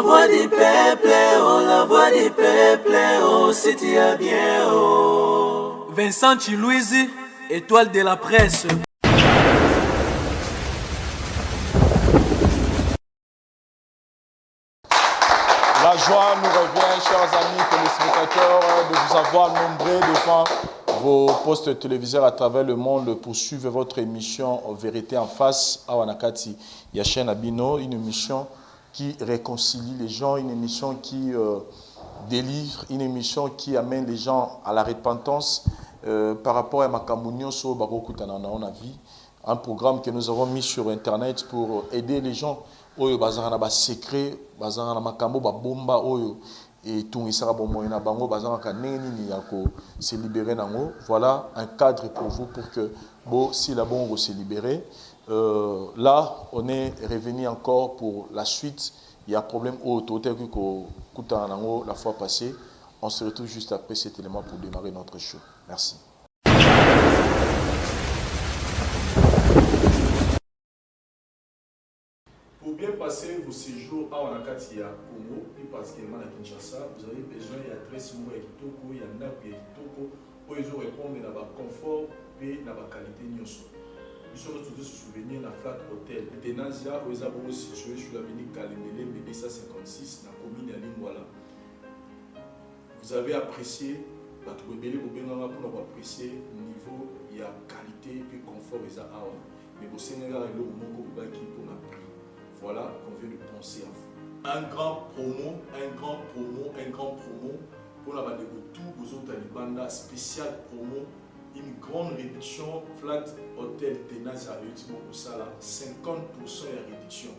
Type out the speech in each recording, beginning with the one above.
voix du peuple, oh, la voix du peuple, oh, c'est bien, oh. Vincent Chilouise, étoile de la presse. La joie nous revient, chers amis téléspectateurs, de vous avoir nombreux devant vos postes téléviseurs à travers le monde pour suivre votre émission Vérité en face à Wanakati Yachen Abino, une émission qui réconcilie les gens, une émission qui délivre, une émission qui amène les gens à la repentance par rapport à Makamounio sur Barokutanana, on a vu un programme que nous avons mis sur Internet pour aider les gens oyo bazanga ba secret bazanga na makambo ba bomba oyo et tout isaka bomo na bango bazanga ka neni ya ko se libérer nango. Voilà un cadre pour vous pour que si la bongo se libérer. Là on est revenu encore pour la suite. Il y a un problème au total que kuta nango la fois passée. On se retrouve juste après cet élément pour démarrer notre show. Merci. Pour bien passer vos séjours à Wanakati ya Congo, plus particulièrement à Kinshasa, vous avez besoin d'adresse mobile ya kitoko, ya ndako ya kitoko, pour ils répondre à la confort et à la qualité nyonso. Nous sommes tous se souvenir de la Flat Hotel Tenazia, où ils sont situés sur l'avenue Kalendele, BB 156, dans la commune de Lingwala. Vous avez apprécié, pour apprécier le niveau de qualité et confort des awa. Mais au Sénégal, il y a un moment qui pour la prix. Voilà qu'on vient de penser à vous. Un grand promo pour la bande de tout aux autres Talibanda, spécial promo, une grande réduction, Flat Hotel Tenazia au Sala, 50% de réduction.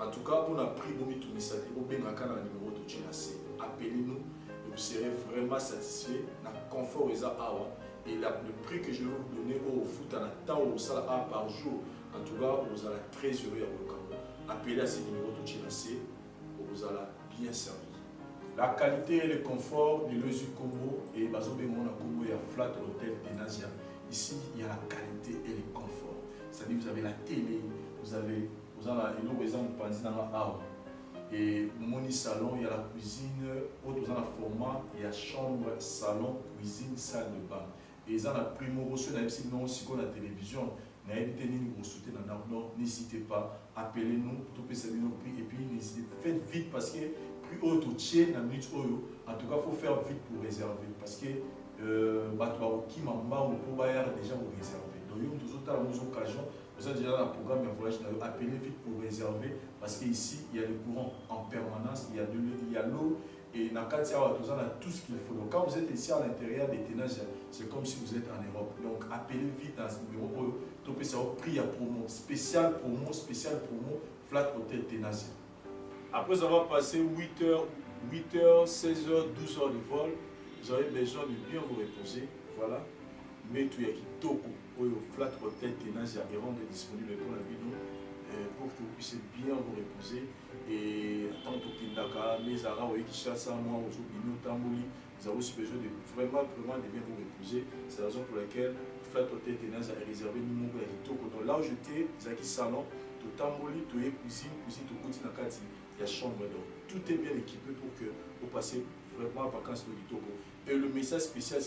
En tout cas, pour la prix de Mitoumisa, vous pouvez bien numéro de Tchénassé. Appelez-nous et vous serez vraiment satisfait dans le confort des awa. Et le prix que je vais vous donner au foot en temps au Sala par jour, en tout cas, vous allez très heureux à votre appelez à ces numéros de Tchénassé pour vous allez bien servir. La qualité et le confort de l'Oesu Congo et Bazobé Mona Congo et à Flat Hotel Tenazia. Ici, il y a la qualité et le confort. C'est-à-dire vous avez la télé, vous avez un exemple et mon salon, il y a la cuisine, autre format, il y a chambre, salon, cuisine, salle de bain. Et ils ont la primo reçu dans la télévision. N'hésitez pas, appelez-nous, et puis n'hésitez pas, faites vite parce que plus haut au tien, en tout cas, il faut faire vite pour réserver parce que qui m'a déjà vous réserver. Donc, il y a toujours occasions, vous avez déjà un programme de voyage, appelez vite pour réserver parce qu'ici, il y a le courant en permanence, il y a l'eau. Et dans tout ce qu'il faut. Donc quand vous êtes ici à l'intérieur des Tenazia, c'est comme si vous êtes en Europe. Donc appelez vite dans ce numéro. Topé ça prix à promo, spécial promo, Flat Hotel Tenazia. Après avoir passé 8h, 16h, 12h de vol, vous avez besoin de bien vous reposer. Voilà. Mais tout y a qui toko, Flat Hotel Tenazia est rendu disponible pour la vidéo. Pour que vous puissiez bien vous reposer et tant que Kindaka, mes arabes, Kishasa, moi, Ozobino, Tambouli, vous avez aussi besoin de vraiment de bien vous reposer. C'est la raison pour laquelle Flat Hotel Tenazia est réservé numéro à Kitoko. Donc là où j'étais, Zaki Salon, tout Tambouli, tout cuisine, tout Kouti Nakati, il y a chambre d'or. Tout est bien équipé pour que vous passiez vraiment en vacances de Kitoko. Et le message spécial,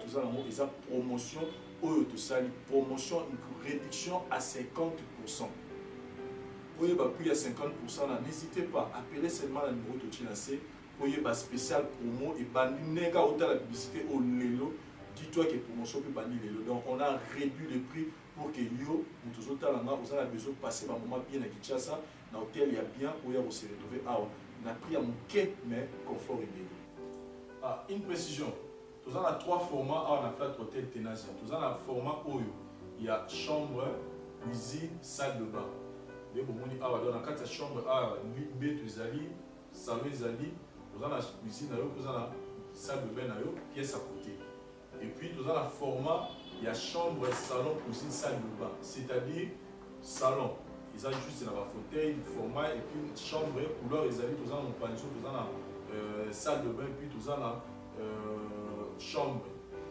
tout ça, il y a promotion. Promotion, une réduction à 50%. Pour y avoir plus de 50%, n'hésitez pas, appelez seulement le numéro de Tchénassé pour y avoir spécial promo et bandinega autant la publicité au Lelo. Dis-toi que promotion peut bannir Lelo. Donc on a réduit le prix pour que yo, vous avez besoin de passer un moment bien à Kinshasa, dans lequel il y a bien pour y se retrouver. On a pris à mon quai, mais confort et bien. Une précision. Nous avons 3 formats à la Flat Hotel Tenazia. Nous avons un format où il y a chambre, cuisine, salle de bain. Dans la chambre, il y a salon, nous avons la cuisine, nous avons la salle de bain, pièce à côté. Et puis nous avons un format, il y a chambre, salon, cuisine, salle de bain. C'est-à-dire salon. Ils ont juste un fauteuil, format, et puis chambre, couleur, nous avons un panneau, nous avons la salle de bain, puis nous avons chambre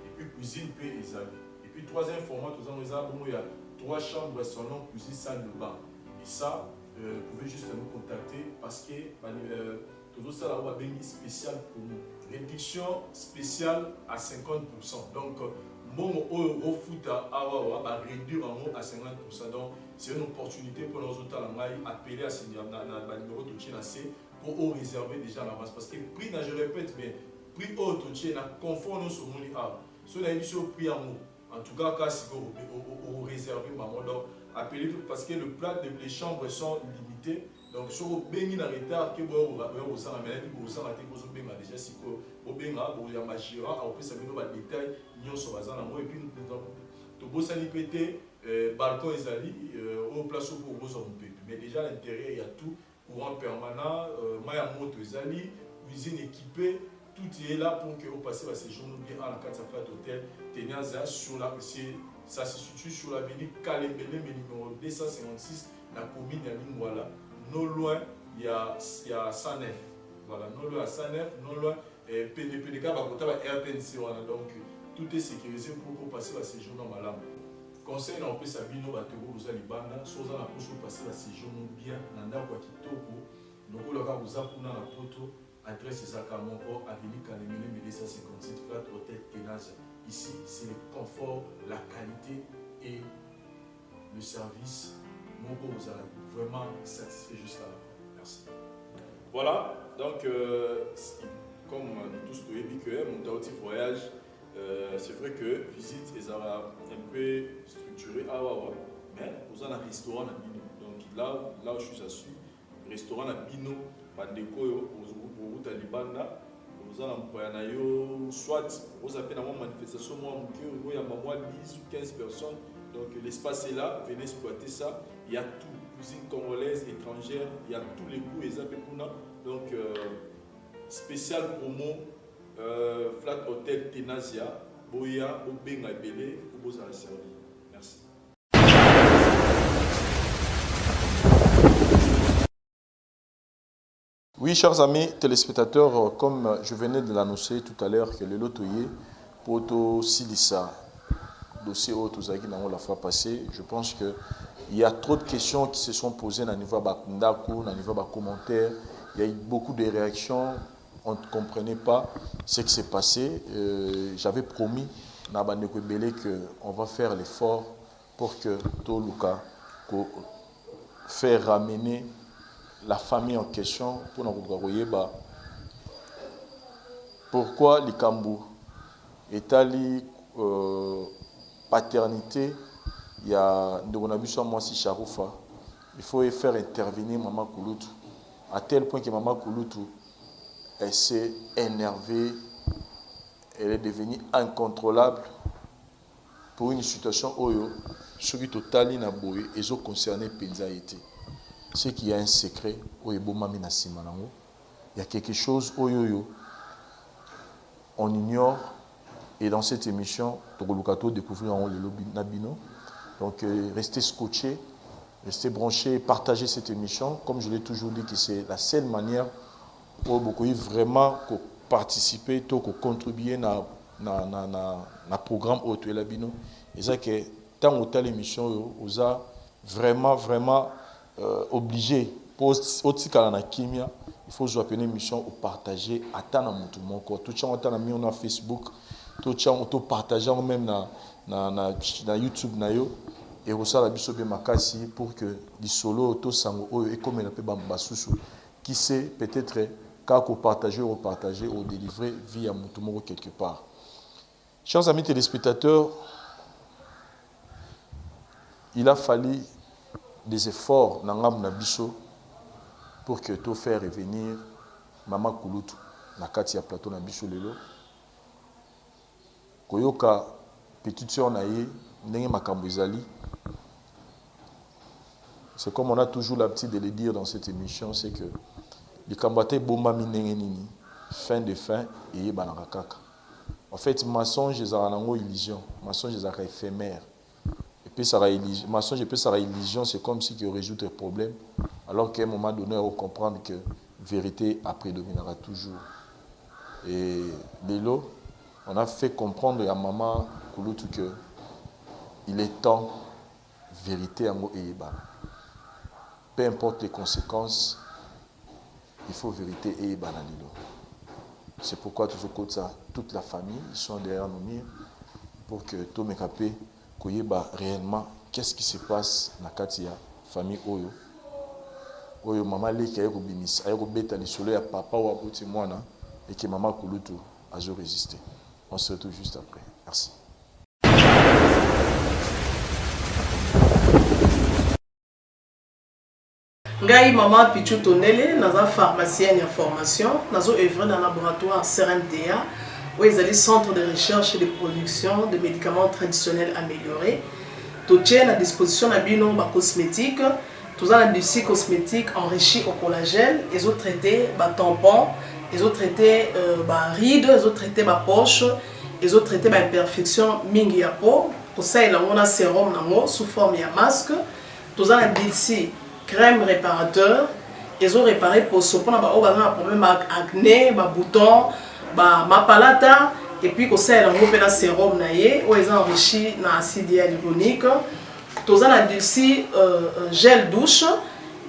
et puis cuisine peut examiner. Et puis troisième format, il y a 3 chambres, salon, cuisine, salle de bain. Et ça, vous pouvez juste nous contacter parce que tout ça là va béni spécial pour nous. Réduction spéciale à 50%. Donc, bon, au foot va réduire en haut à 50%. Donc, c'est une opportunité pour nous autres appeler à ce numéro de Tchénassé pour réserver déjà à l'avance. Parce que prix, je répète, mais prix au Tchénassé, conforme sur mon A. Si on a mis sur prix en haut, en tout cas, quand vous réservez, donc appelez parce que le plat de les chambres sont limitées. Donc, si vous avez un retard, vous avez déjà si vous avez un magistrat, vous avez des détails, et puis nous avons balcon et au place pour vous occuper. Mais déjà à l'intérieur, il y a tout, courant permanent, moto cuisine équipée, tout est là pour que vous passiez à séjour bien à la carte hôtel Tenaza sur la ça se situe sur l'avenue Kalembele, numéro 256, la commune de Lingwala. Non loin, il y a 109. Voilà, non loin à 109, non loin, PDK va côté RTNC. Donc, tout est sécurisé pour que vous passiez à séjour dans Malam. Conseil on peut s'habiller au bateau, vous allez banda, soit on a pour passer à séjour bien, nanda kwa kitoko, donc vous avez pour la photo, adresse Zakamoko, avenue Kalembele, 256, flat hôtel Tenaza. Ici, c'est le confort, la qualité et le service. Mon vous allez vraiment satisfait jusqu'à la fin. Merci. Voilà, donc, comme nous tous nous dit que mon voyage, c'est vrai que visite est un peu structurée, mais vous avez un restaurant à Bino. Donc là où je suis assis, restaurant à Bino, Bandeko, vous avez Libanda. Vous avez soit vous avez une manifestation, il y a 10 ou 15 personnes. Donc l'espace est là, venez exploiter ça. Il y a tout, cuisine congolaise, étrangère, il y a tous les goûts et zapekuna. Donc spécial promo, Flat Hotel Tenasia, Boya, Obenga Belé, vous vous avez servi. Merci. Oui, chers amis téléspectateurs, comme je venais de l'annoncer tout à l'heure, que le lotoyer, Poto Silissa, dossier Otozaki dans la fois passée, je pense qu'il y a trop de questions qui se sont posées au niveau de au niveau des commentaires. Il y a eu beaucoup de réactions, on ne comprenait pas ce qui s'est passé. J'avais promis à Bandeko Belé qu'on va faire l'effort pour que Toluka faire ramener la famille en question pour nous voir pourquoi les Kambou étali paternité. Il y a moi si Charoufa, il faut faire intervenir Maman Kouloutou à tel point que Maman Kouloutou elle s'est énervée, elle est devenue incontrôlable pour une situation oyo ce qui totali na boye et ont concerné Penzaïté. C'est qu'il y a un secret, il y a quelque chose, on ignore, et dans cette émission, Togolukato découvrir le lobby Nabino. Donc, restez scotchés, restez branchés, partagez cette émission. Comme je l'ai toujours dit, que c'est la seule manière pour beaucoup vraiment participer, contribuer à le programme Auto Labino. Et ça que tant que l'émission, vous a vraiment obligé pour aussi quand kimia il faut jouer une émission ou partager attendre tout mon corps tout ça on a mis on Facebook tout ça on partager même na YouTube na yo et aussi la biso bien makasi pour que les solo to sango et comme la pe basusu qui sait peut-être quand on partager ou repartager ou délivrer via mon quelque part. Chers amis téléspectateurs, il a fallu des efforts dans Nabiso pour que tout faire revenir Maman Kouloutou na kati ya plateau Nabiso lelo. Koyoka petite sœur naye ndenge makambo ezali. C'est comme on a toujours l'habitude de le dire dans cette émission, c'est que les kambaté bomba minenge nini fin de fin et banaka kaka. En fait, mensonge ezala nango illusion, mensonge ezala éphémère. Mensonge et puis sa religion, c'est comme si tu résout tes problèmes, alors qu'à un moment donné, on comprend que la vérité prédominera toujours. Et Lélo, on a fait comprendre à Maman Kouloutou qu'il est temps, vérité en Eba. peu importe les conséquences, il faut vérité et banalilo. C'est pourquoi toujours comme ça, toute la famille, ils sont derrière nos murs pour que tout le monde koyeba réellement qu'est-ce qui se passe dans la famille Oyo. Oyo maman leki ayo bimis, ayo beta li solo ya papa ou abuti mwana et que maman kulutu a résisté. On se retrouve juste après. Merci. Ngai maman Pichu Tonele, naza pharmacienne en formation, nazo œuvre dans le laboratoire CRMTA, où ils allaient centre de recherche et de production de médicaments traditionnels améliorés. Tout est à disposition de bino ba cosmétique, tout ça des cosmétiques enrichis au collagène, ils ont traité ba tampon, ils ont traité ba rides, ils ont traité ba poche, ils ont traité ba imperfection mingi ya peau, pour ça il a sérum nango sous forme de masque, tout ça des crème réparateur, ils ont réparé pour ce qu'on a un problème avec acné, boutons, mapalata, et puis qu'on sait un sérum naïe, où ils ont enrichi dans l'acide hyaluronique. Tous on a d'ici gel douche,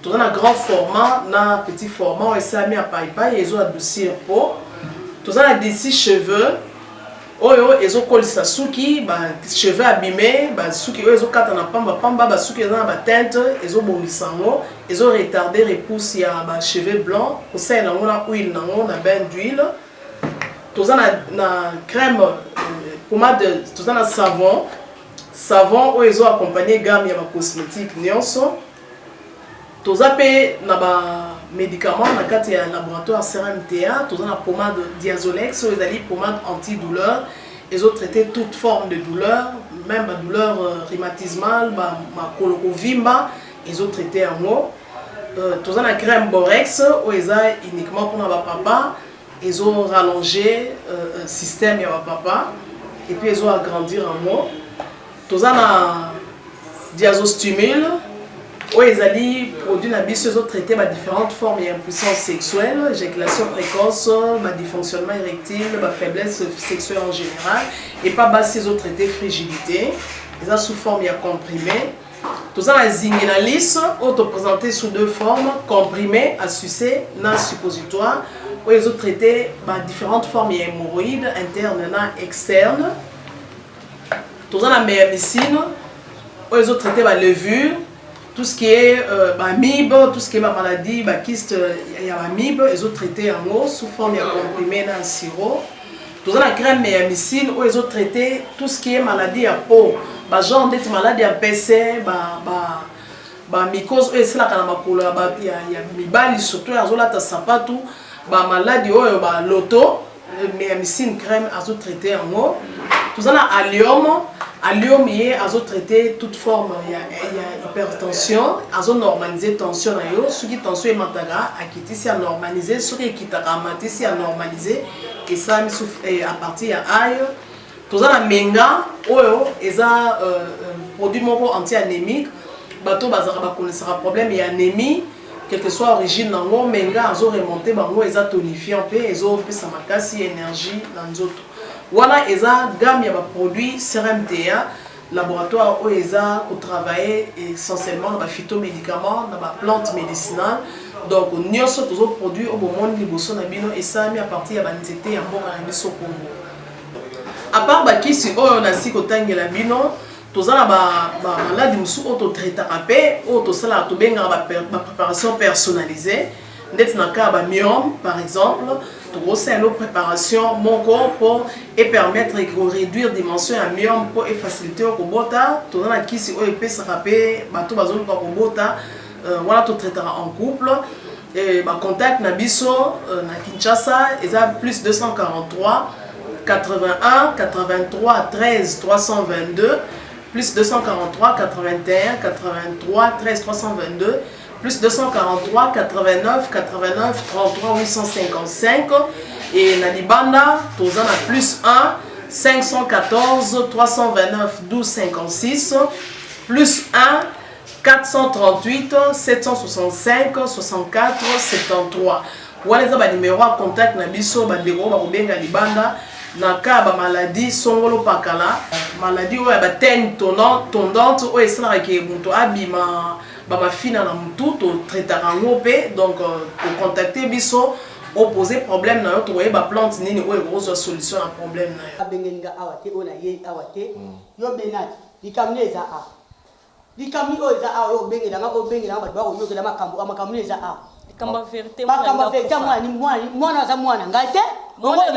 tous on a grand format, na petit format, et ça mis à paille, ils ont adouci un pot. Tous on a d'ici cheveux. Oyo ezo kolisa suki ba cheveux abîmés ba suki oyo ezo kata na pamba ba suki na ba teinte ezo bongisango ezo retarder repousse ya ba cheveux blancs ko ça na ngona huile na ngona bain d'huile toza na crème pommade toza na savon oyo ezo accompagner gamme ya ba cosmétique nyonso toza pe na ba médicaments dans le laboratoire CRMTA, tout la pommade Diazolex, ils ont pommade antidouleur, ils ont traité toute forme de douleur, même la douleur rhumatismale, ma colorovimba, ils ont traité en haut. Tout la crème Borex, où ils ont uniquement pour notre papa, ils ont rallongé le système de papa, et puis ils ont agrandi en haut. Tout la Diazostimule, où ils ont produit ils ont traité différentes formes d'impuissance sexuelle, éjaculation précoce, dysfonctionnement érectile, faiblesse sexuelle en général, et pas ils ont traité frigidité, ils ont sous forme de comprimé. Tout ça, la zinginalis, présenté sous deux formes, comprimé à sucer, non suppositoire, où ils ont traité différentes formes d'hémorroïdes internes et externes. Tout ça, la méamycine, où ils ont traité la levure. Tout ce qui est MIB, tout ce qui est maladie, kyste, il y a MIB, ils ont traité en eau sous forme de comprimé dans le sirop. Tout ça, la crème méamycine, où ils ont traité tout ce qui est maladie à peau. Genre d'être maladie à PC, mycose, c'est là qu'il y a mibali, surtout, il y a sapatou, maladie, l'auto, méamycine crème, ils ont traité en eau. Tout ça, la allium. Allium est à traiter toute forme, il y a hypertension, à normaliser tension, ce qui tension est mataga, à quitter si à normaliser, ce qui est quitter si à normaliser, et ça à partir de aïe. Tout ça la menga, oyo, et ça produit anti-anémique, bateau bazara connaissera problème et anémie, quelle que soit l'origine dans l'eau, menga, ils ont remonté, ils ont tonifié un peu, ils ont sa makasi énergie dans les autres. Voilà, ils ont gamme de produits CRMTA, laboratoire où ils ont travaillé essentiellement dans les phytomédicaments, dans les plantes médicinales. Donc, nous avons tous les produits au moment de et ça mis à partir de l'anxiété et de Congo. À part qui si on a si côté la bino, tous les maladies qui sont auto-traitées, la préparation personnalisée. Dans le cas de myome, par exemple, c'est une préparation mon corps et permettre de réduire la dimension de myome pour faciliter le robota. Tout le monde qui peut se rappeler, tout le monde voilà, tout traitera en couple. Et contact Nabiso, na Kinshasa, ils ont plus 243 81 83 13 322, plus 243 81 83 13 322. Plus 243 89 89 33 855 et na Libanda tous en plus 1 514 329 12 56 plus 1 438 765 64 73 voilà ça numéro à contact na biso ba deko ba kobenga Libanda na ka ba maladie songolo pakala maladie oya ba teigne tondante oyo esalaka ke moto abima ma fille na mutu to traitera ngopé donc pour contacter biso opposer problème na yo to ba plante nini o ezo solution na problème na yo bengenga awate ona ye awate yo benati likamneza a likami o eza a yo bengela nga o bengela ba ba yo kela makambo eza a kamba vérité mwana za mwana ngate mwana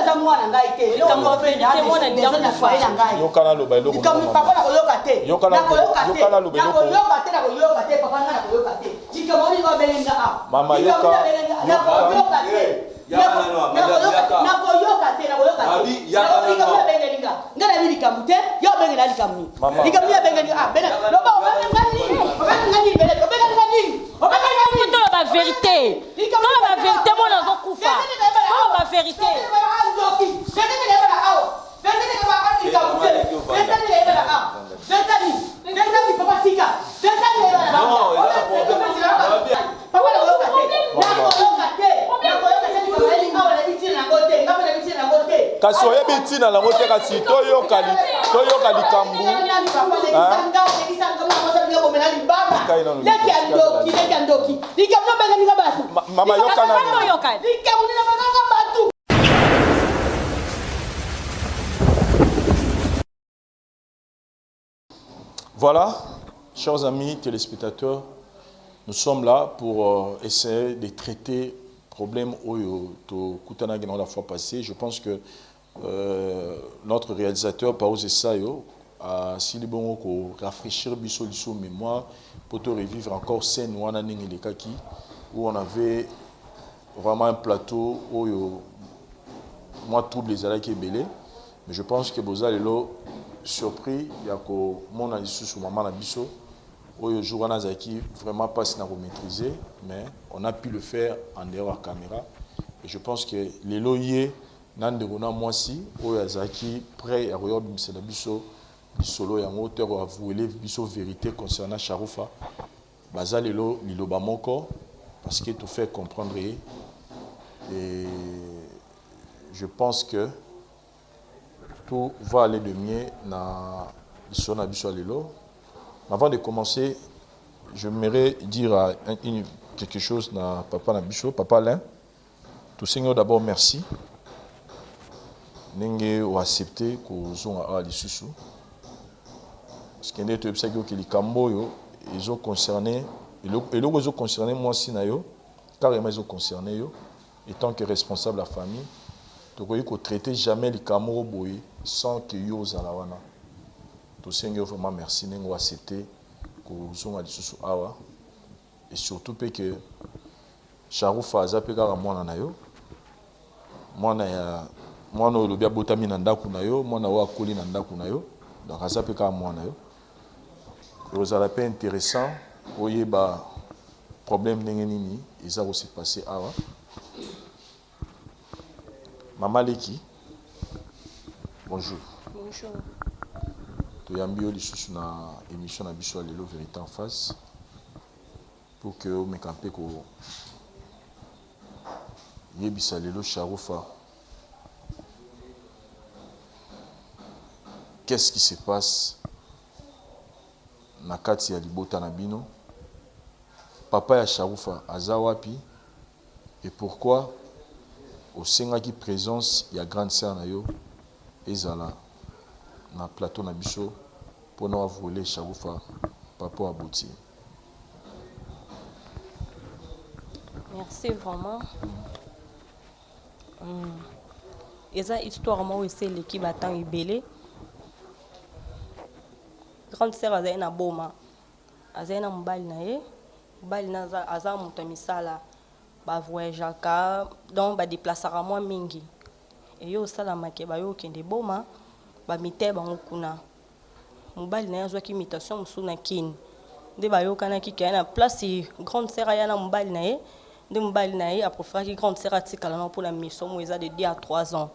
za mwana ngate kamba vérité mwana ngai yokana loba eloko likami papa na koyoka te yokana loba eloko na koyoka te papa na koyoka te likamoni ba bengenga a mama yoka la vérité, moi dans kufa. La vérité. kasi oyebi ntina nango te kasi toyoka likambu mama yoka Voilà, chers amis téléspectateurs, nous sommes là pour essayer de traiter problème oyo to kutana gena la fois passée. Je pense que notre réalisateur Paoze Sayo a si bon ko rafraîchir biso mémoire pour te revivre encore scène wana ningi le kaki où on avait vraiment un plateau oyo moi tout les ala qui belé, mais je pense que boza lelo surpris yako mon lisusu maman na biso oyo jour wana zaki vraiment pas na maîtriser, mais on a pu le faire en dehors de la caméra et je pense que lelo yé nandegona moi si oyo zaki prêt à regarder bisela biso bisolo ya auteur à avouer biso vérité concernant Sharoufa baza lelo liloba moko parce que tout fait comprendre et je pense que tout va aller de mieux dans bisona biso lelo. Avant de commencer, je m'aimerais dire quelque chose à papa Nabiso, papa Alain. Tout Seigneur, d'abord merci. N'engé ou accepté qu'on soit à l'issue. Parce qu'il y a des gens qui ils ont concerné, ils ont concerné moi aussi nayo, carrément ils ont concerné yo, étant que responsable de la famille. Donc il faut traiter jamais les Cameroun boy sans que yo zalawana. Tout Seigneur vraiment merci n'engé accepté. Awa et surtout que Sharoufa azapeka mwana na yo mwana ya mwana olobia botami na ndaku na yo mwana wa koli na ndaku na yo donc azapeka mwana yo rozala pe intéressant oyeba problème ndenge nini eza ko se passer awa Mama Leki bonjour. Bonjour. Toyambi yo lisusu na émission na biso lelo vérité en face pour que o mekampe ko yebisa lelo Sharoufa qu'est-ce qui se passe na kati ya libota na bino papa ya Sharoufa aza wapi et pourquoi osengaki présence ya grande sœur na yo ezala na plateau na biso pour nous voler Sharoufa papa abouti. Merci vraiment. Eza histoire moi c'est l'équipe attend ibélé. Grande sœur azana boma. Azana mbali na ye. Mbali na aza muta misala ba voyageaka donc ba déplacera moi mingi. Et yo sala makeba yo kende boma. Bamite bango kuna mobali na yazwaki imitation musuna kini nde bayokanaki kaya na place grande sœur ya na mobali na ye nde mobali na ye aproféraki grande sœur atikala na mpona mission mo eza de 2 à 3 ans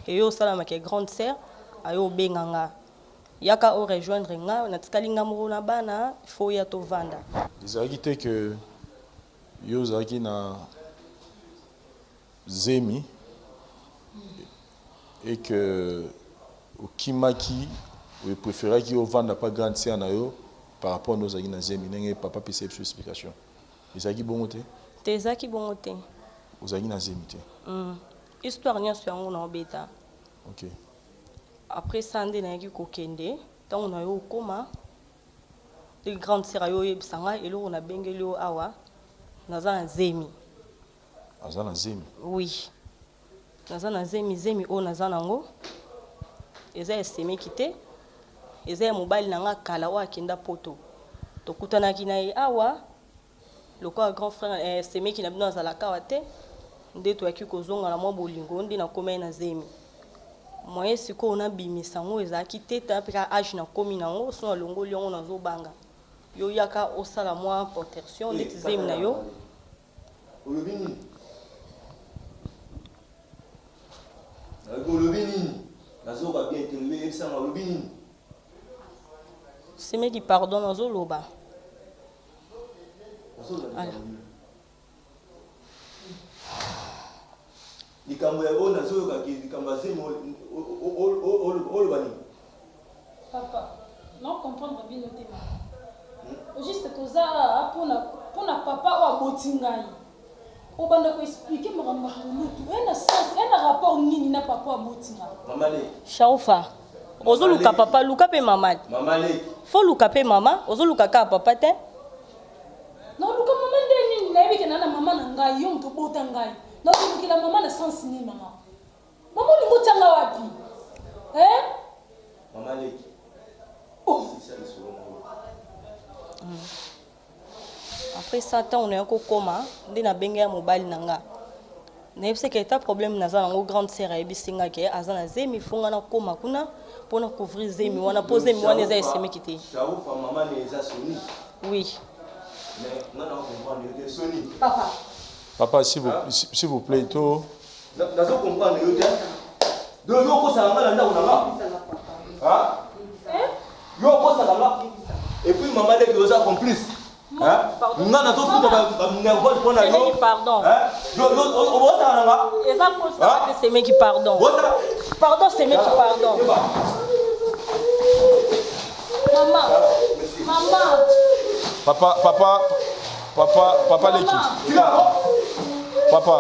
eyo osalamaki grande sœur ayo obenganga yaka o rejoindre nga natikali nga moko na bana ifo ya tovanda ezalaki te ke yo ozalaki na zemi et que au kimaki ou préférait qui au vendre pas grande sœur na yo par rapport à nos amis nazemi, papa peut faire une explication. Les amis bon côté. Tes amis bon côté. Aux amis nazemi. Histoire n'y a pas en bêta. Ok. Après ça, on a eu kokende. Tant on a eu coma. Les grandes sérieux et sanga et là on a bengelio awa. Nazana zemi. Nazana zemi. Oui. Nazana zemi o nazana ngo. Eza eseme kité. Eza mobile nanga kala wa kinda poto. Tokutana kinaye awa. Le grand frère eseme ki na bino azala kawate. Ndeto yaki kozonga na mwa bolingo ndi na komai na zemi. Moye siko ona bimisa ngo eza kiteta peka age na komi nango so na longo liongo na zo banga. Yo yaka osala mwa protection ndeti zemi na yo. Olobini. Olobini. Nazo ba bien interviewer ça olobini. C'est qui pardon nazo loba. Likambo ya bona zo ka ki likambo zemo olobani. Papa, non comprendre bien le thème. Juste toza pona papa wa botingai. O banda ko expliquer maramba lutu. Ena sens, ena rapport nini na papa wa botinga. Mama le. Shaufa. Ozo luka papa, luka pe mama. Mama le. Faut luka pe mama, ozo luka ka papa te. Non luka mama ndeni nini na yebike na mama na ngai yo mto bota ngai. Na ko la mama na sens ni mama. Mama lingo tanga wapi? Mama le. Oh. Après ça, on a un coma, on a benga mobile nanga. Na c'est que ta problème na za ngo grande sœur et bisinga ke azana zemi funga na koma kuna pona couvrir zemi wana poser mi wana za eseme kité. Shaufa maman les a soni. Oui. Mais non comprendre que soni. Papa s'il vous plaît to. Nazo comprendre yo te. Do yo ko sa ngala nda unanga. Yo ko sa ngala. Et puis maman les deux a complice. Nana to futa ba ngol pona yo. Pardon. Yo o ta nanga. Et ça pour ça que c'est mec qui pardon. Pardon, c'est mec qui pardon. Maman. Papa l'équipe. Papa.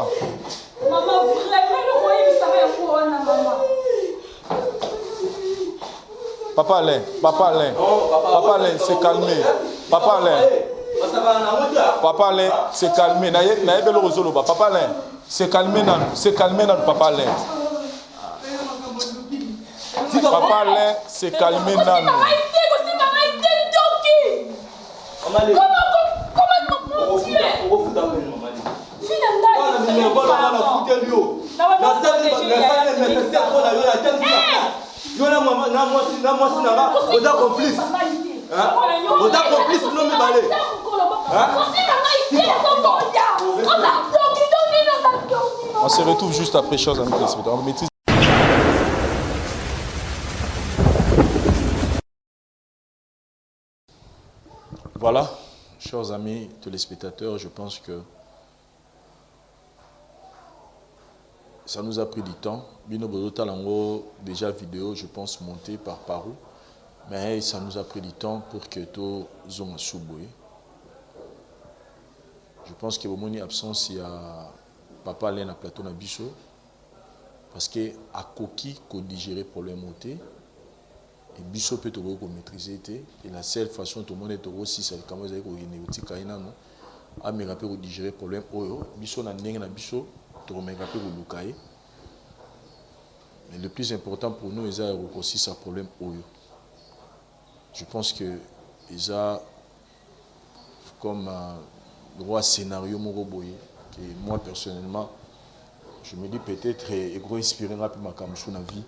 Maman, vraiment le voyez ça va pour maman. Papa Alain, c'est calmé. Papa Alain, c'est calmé. Papa Alain, c'est calmé dans Papa Alain. Papa Alain, c'est calmé dans. On se retrouve juste après, chers amis téléspectateurs. On maîtrise. Voilà, chers amis téléspectateurs, je pense que ça nous a pris du temps. Bino Bozotalango, déjà vidéo, je pense, montée par Parou. Mais ça nous a pris du temps pour que tout soit souboué. Je pense que mon absence, il y a papa Alain à plateau na biso. Parce que à coquille, qu'on digérer le problème au thé. Et biso peut tout maîtriser. Et la seule façon tout le monde est aussi, c'est quand vous avez à me rappeler digérer le problème. Biso na nenga na biso, tout me rappeler lukaye. Mais le plus important pour nous, c'est aussi ce problème. Je pense que ils comme le roi scénario Moroboye, que moi personnellement, je me dis peut-être gros inspiré rapidement ma camusou na vie.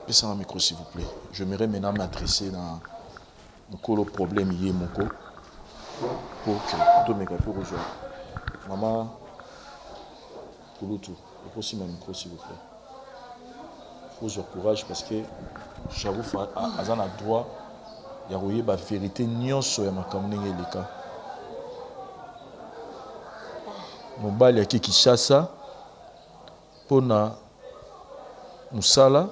Laissez un micro s'il vous plaît. Je m'aimerais maintenant m'adresser dans le problème hier mon co pour que tout mes gars pour rejoindre. Maman, pour le tout, il faut aussi mon micro s'il vous plaît. Il faut courage parce que j'avoue à un droit il y a la vérité nyonso ya makambo ndenge eleka. Mobali yaki Kinshasa mpona musala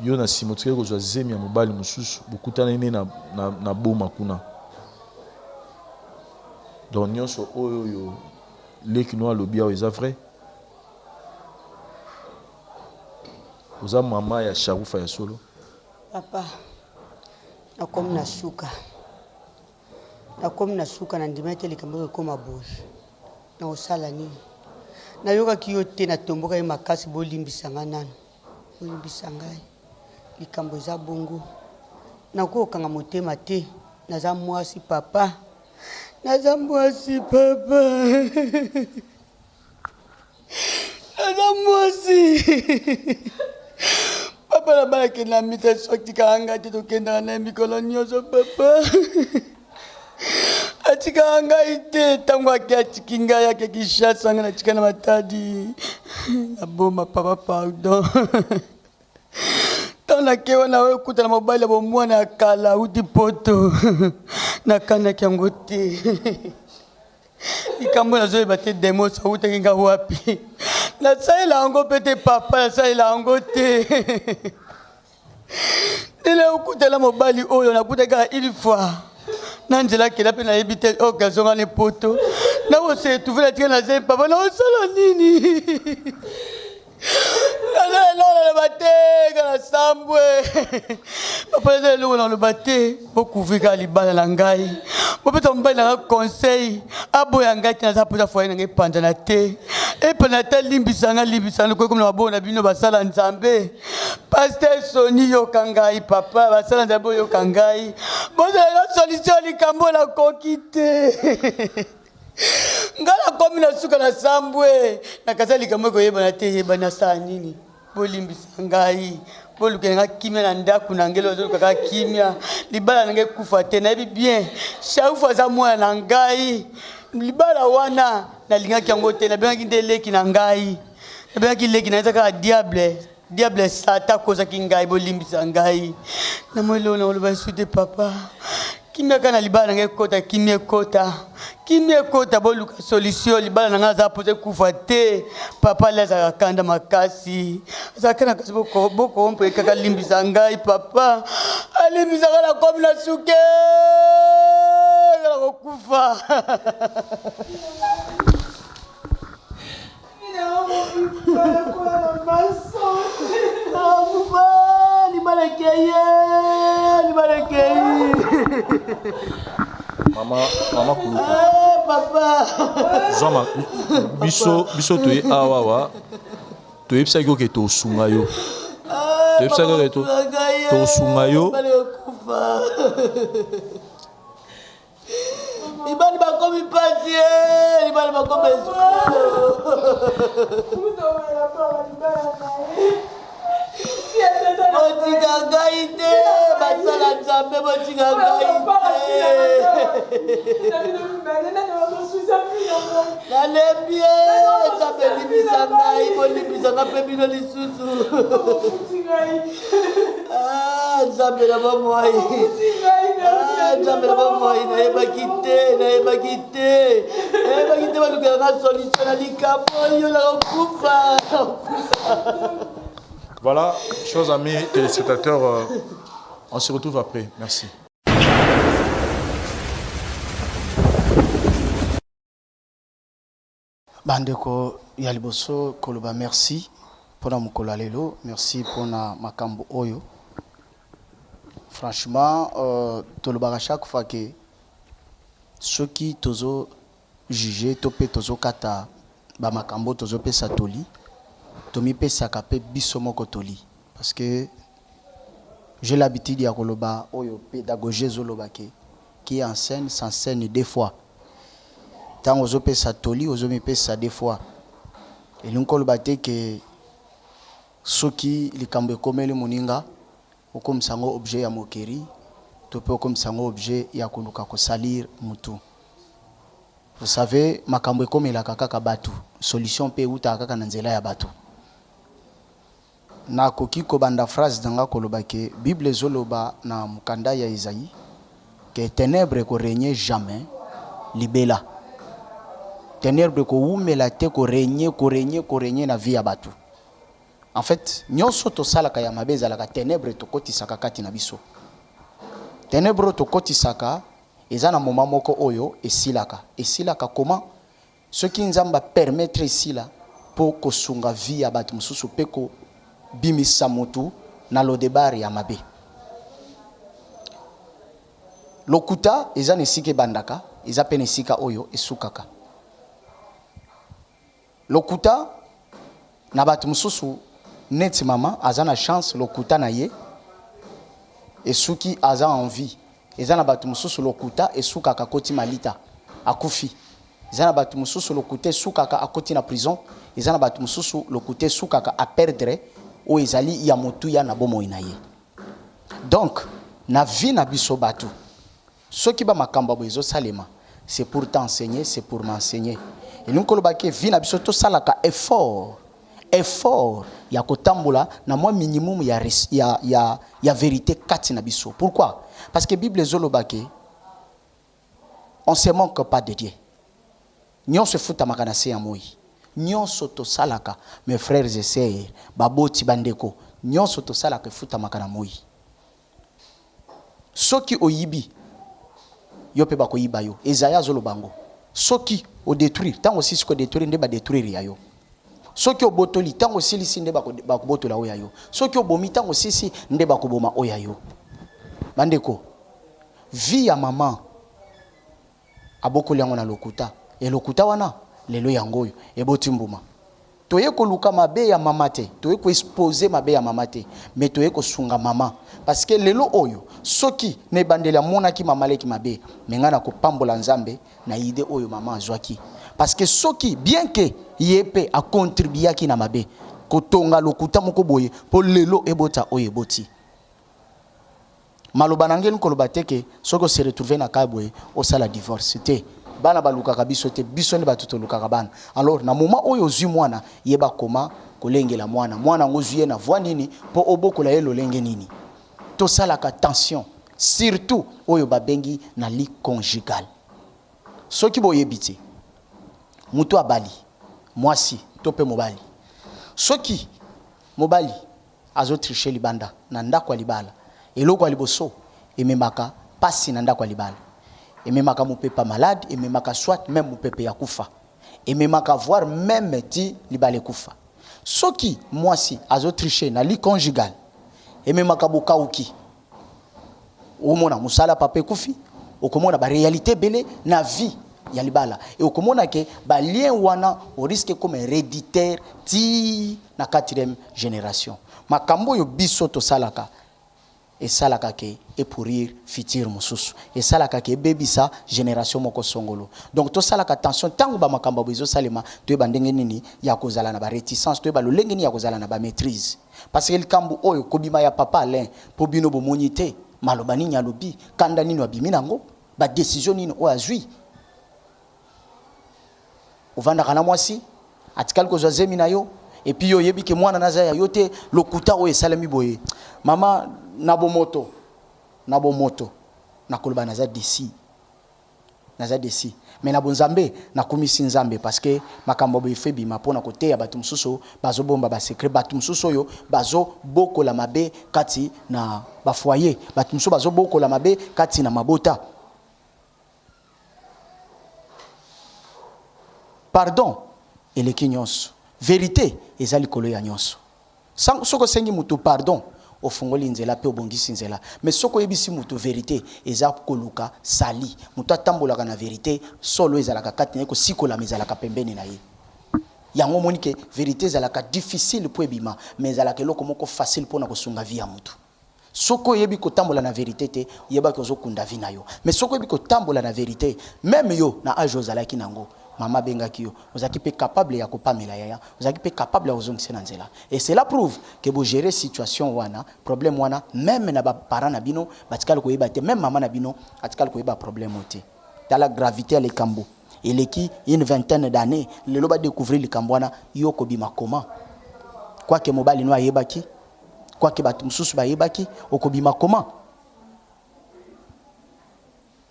yo na simotrike kozwa zemi ya mobali mosusu bokutana ne na boma kuna. Donc nyonso oyo leki no alobi awa eza vrai. Oza mama ya Sharufa ya solo. Papa, nakomi na suka. Nakomi na suka na ndimete likambo ekoma boye. Na osala nini? Nayokaki yo te natomboka ye makasi bolimbisanga nano. Bolimbisa ngai. Likambo eza bongo. Nakokanga motema te. Naza mwasi papa. Naza mwasi papa. Naza mwasi. Papa la bala ke na mita sokti ka anga te to kenda na mikolo nyoso papa. Atika anga ite tango ake atikinga yake kishasa anga na tika na matadi. Na boma papa pardon. Tana kewa na wewe kuta na mobile bo mwana kala uti poto. Na kana kyango te. Ikambo na zoe bate demo sa uta kinga wapi. Na saila ango pete papa na saila ango te. Nile ukuta la mobile oyo na kuta ka une fois. Nanjela kila pe na ebite okazonga ne poto. Na wose tuvela tika na zai papa na osala nini. Le bate la sambwe papa le bate beaucoup vu libala na ngai papa mobali na conseil aboya ngai tina za poza foyer na panda na te e panda ta limbisanga ko comme na bona bino basala nzambe pasteur Soni yo kangai papa basala nzambe yo kangai boza la solution likambo na kokite ngala komi na suka na sambwe na kazali kamwe ko yeba na te yeba na saa nini bolimbisa ngai bolukenga kimia na ndaku na ngelo zo kaka kimia libala nange kufa te na bi bien Sharufa za mwana na ngai libala wana na linga kyango te na benga ndeleki na ngai na benga leki na zaka diable sata koza kingai bolimbisa ngai na mwelo na oloba suite papa kimia kana libala nange kota kimia kota boluka solution libala nanga za poze kufa te papa leza kanda makasi zakana kasi boko ompo kaka limbisa ngai papa alimbisa kana komi na suke kana kufa Mama kuluka. Papa. Zoma biso to ye awawa. To ye psa ke to sunga yo. To ye psa ke to sunga yo. Ibani bakomi pasie, ibani bakomi botika ngai te basala nzambe botika ngai te nalembie nzambe limbisa ngai bolimbisanga mpe bino lisusu nzambe na bamwai nzambe na bamwai nayebaki te balukelanga solution na likambo oyo nakokufa. Voilà, chers amis téléspectateurs, on se retrouve après. Merci. Bandeko ya liboso koloba merci pour mokolo lelo, merci pour na makambo oyo. Franchement, tolobaka chaque fois que ceux qui tozo juger topé tozo kata ba makambo tozo pesa toli tomi pesa kape biso moko toli parce que j'ai l'habitude ya koloba oyo pédagogie zolobake qui enseigne s'enseigne deux fois. Tant aux pesa toli aux mi pesa deux fois. Et l'on koloba te que ceux qui likambe komele moninga comme sango objet ya mokeri topé comme sango objet ya koluka ko salir mutu. Vous savez makambo komela kaka batu solution pe uta kaka na nzela ya batu. Na koki ko banda phrase danga koloba ke Bible zoloba na mukanda ya Isaïe que ténèbres ko régner jamais libela. Ténèbres ko umela te ko régner na vie ya batu. En fait, nyonso to salaka ya mabe ezalaka ténèbre to kotisaka kati na biso. Ténèbre to kotisaka eza na moment moko oyo esilaka. Esilaka comment? Ce qui nzamba permettre ici là pour kosunga vie ya bato mususu pe ko bimisa mutu na lodebar ya mabe. Lokuta eza nesike bandaka, eza pe nesika oyo esukaka. Lokuta na bato mususu neti mama aza na chance lokuta na ye esuki aza en vie. Eza na bato mususu lokuta esukaka koti malita akufi. Eza na bato mususu lokuta esukaka akoti na prison. Eza na bato mususu lokuta esukaka a perdre o ezali ya motu ya na bomoi na ye. Donc na vie na biso bato soki ba makambo bozo salema c'est pour t'enseigner, c'est pour m'enseigner. Et nous kolobake vie na biso to salaka effort ya kotambola na moi minimum ya vérité kati na biso. Pourquoi? Parce que Bible zolobake on se manque pas de Dieu. Nyon se futa makanase ya moi. Nyon soto salaka mes frères et sœurs baboti bandeko. Nyon soto salaka futa makana moi. Soki oyibi yo pe bako yiba yo. Ezaya zolobango. Soki o détruire tango sisi ko détruire nde ba détruire ya yo. Soki o botoli tango silisi nde bako botola oya yo. Soki o bomi tango sisi nde bako boma oya yo. Bandeko vie ya maman aboko liango na lokuta e lokuta wana lelo yango yo eboti mbuma toye ko luka mabe ya mama te toye ko exposer mabe ya mama te mais toye ko sunga mama parce que lelo oyo soki ne bandela mona ki mama leki mabe menga na ko pambola nzambe na ide oyo mama azwaki parce que soki bien que yepe a contribuer ki na mabe ko tonga lokuta moko boye po lelo ebota oyo eboti maloba nangeni koloba teke soko se retrouver na kabwe au sala divorce te bana baluka kabiso te biso ne batuto luka bana alors na moment oyo zui mwana yeba koma kolengela mwana ngozuye na voix nini po oboko la yelo lenge nini to sala ka tension surtout oyo babengi na lit conjugal soki boyebiti mutu abali mwasi to pe mobali soki mobali azo tricher libanda na ndako libala eloko aliboso ememaka pasi na ndako libala ememaka mupepa malade ememaka soit même mupepe ya kufa ememaka voir même ti libale kufa soki mwasi azo tricher na lit conjugal ememaka bokauki omona musala papa kufi okomona ba réalité belé na vie ya libala et okomona ke ba lien wana au risque comme héréditaire ti na 4e génération makambo yo biso to salaka et salaka ke et pourrir futur mususu et salaka ke bebisa génération moko songolo donc to salaka attention tango ba makambo bizo salema to ba ndenge nini ya kozala na ba réticence to ba lolenge ni ya kozala na ba maîtrise parce que le kambu oyo kobima ya papa Alain po bino bo monité maloba nini alobi kanda nini wabimi nango ba décision nini o azui ovanda kana mwasi atikali ko zemi na yo et puis yo yebi ke mwana naza ya yote lokuta o esalami boye mama nabo moto na koloba naza desi mais na bonzambe na komisi nzambe parce que makambo bo ifebi mapona kote ya bato mususu bazo bomba ba secret bato mususu yo bazo boko la mabe kati na ba foyer bato mususu bazo boko la mabe kati na mabota pardon eleki nyonso vérité ezali kolo ya nyonso soko sengi mutu pardon ofungoli nzela pe obongisi nzela mais soko yebisi mutu vérité eza koluka sali mutu atambolaka na vérité solo ezalaka kati na ko sikola mezalaka pembeni na ye yango monike vérité ezalaka difficile po ebima mais ezalaka eloko moko facile pona kosunga vie ya mutu soko yebi kotambola na vérité te yeba ko zokunda vie na yo mais soko yebi kotambola na vérité même yo na age ozalaki nango mama bengaki yo ozaki pe capable ya kopamela yaya ozaki pe capable ya ozongisa na nzela et cela prouve que bo gérer situation wana problème wana même na ba parents na bino batikala ko yeba te même maman na bino atikala ko yeba problème te dans la gravité les kambo eleki une vingtaine d'années lelo ba découvrir les kambwana yo ko bima comment quoi que mobali no ayebaki quoi que batu mususu ba yebaki okobima comment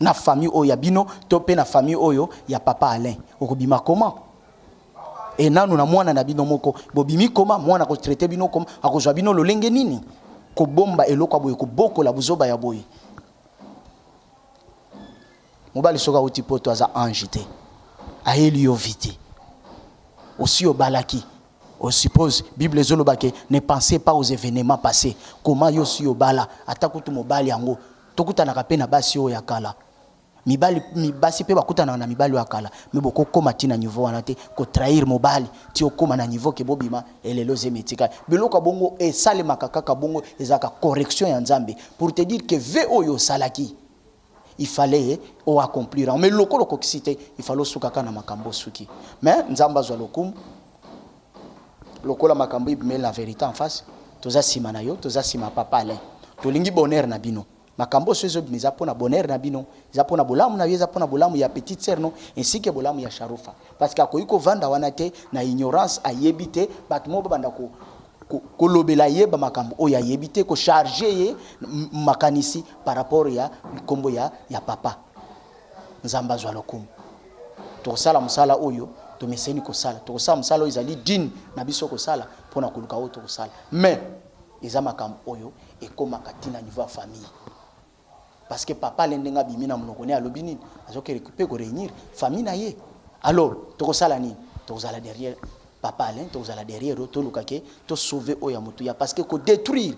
na famille oyo ya bino to pe na famille oyo ya papa Alain okobima comment et nanu na mwana na bino moko bobimi koma mwana ko traiter bino koma akozwa bino lolenge nini ko bomba eloko boye ko bokola buzoba ya boye mobali soka uti poto aza ange te ayeli yo vite aussi au balaki on suppose Bible zolobake ne pensez pas aux événements passés comment yo si au bala atakutu mobali yango tokutana ka pe na basi o ya kala mi basi pe bakutana na mibali ya kala mais boko koma tina niveau wana te ko trahir mobali ti okoma na niveau ke bobima elelo zemetika biloko bongo e sale makaka bongo ezaka correction ya nzambe pour te dire que ve oyo salaki il fallait o accomplir mais lokolo kokisite il fallait sukaka na makambo suki mais nzamba zwa lokumu lokola makambo ibime la vérité en face toza sima na yo toza sima papa ale tolingi bonheur na bino makambo sozo bimiza pona bonheur na bino za pona bolamu na yeza pona bolamu ya petite sœur non ainsi que bolamu ya Sharufa parce que akoyiko vanda wana te na ignorance ayebite batmo banda ko lobela yeba makambo o ya yebite ko charger ye makanisi par rapport ya kombo ya papa nzamba zwa lokumu to sala musala oyo to meseni ko sala to sala musala izali din na biso ko sala pona kuluka o to sala mais eza makambo oyo e koma katina niveau famille parce que papa lendenga bimina mnokone alobi nini azoke récupérer ko réunir famille na ye alors to sala nini to sala derrière papa Alain to sala derrière to lukake to sauver oya mutu ya parce que ko détruire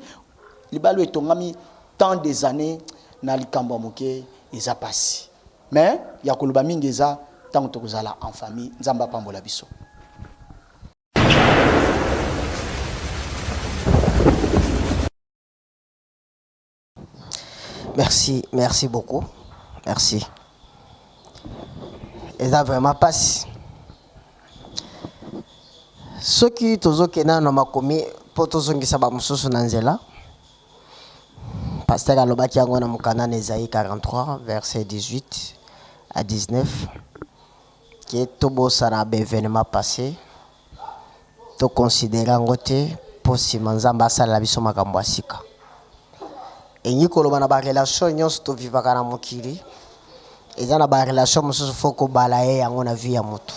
libalo etongami tant des années na likambo moke eza passé mais ya koluba mingi eza tant to sala en famille nzamba pambola biso. Merci beaucoup. Merci. Et ça vraiment passe. Ce qui tozo kena na makomi poto zongisa ba mususu na nzela. Pasteur alobaki yango na mukana Esaïe 43 verset 18 à 19 qui tobo sana ba événement passé. To considérer ngote posi manzamba sala biso makambo asika. Et nous avons des relations qui vivent dans mokili. Et dans la relation, il faut que balaye yango na vie ya mutu.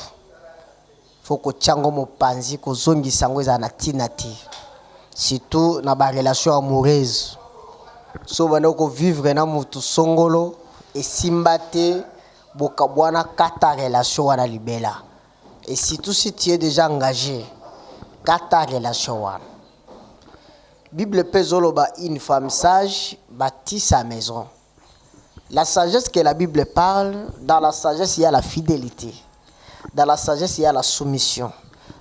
Faut que chango mo panzi ko zongi sango za na tinati. Surtout na ba relation amoureuse. So bana ko vivre na mutu songolo et simbate bokabwana kata relation wana libela. Et surtout si tu es déjà engagé kata relation wana. Bible Pezoloba, une femme sage bâtit sa maison. La sagesse que la Bible parle, dans la sagesse il y a la fidélité. Dans la sagesse il y a la soumission.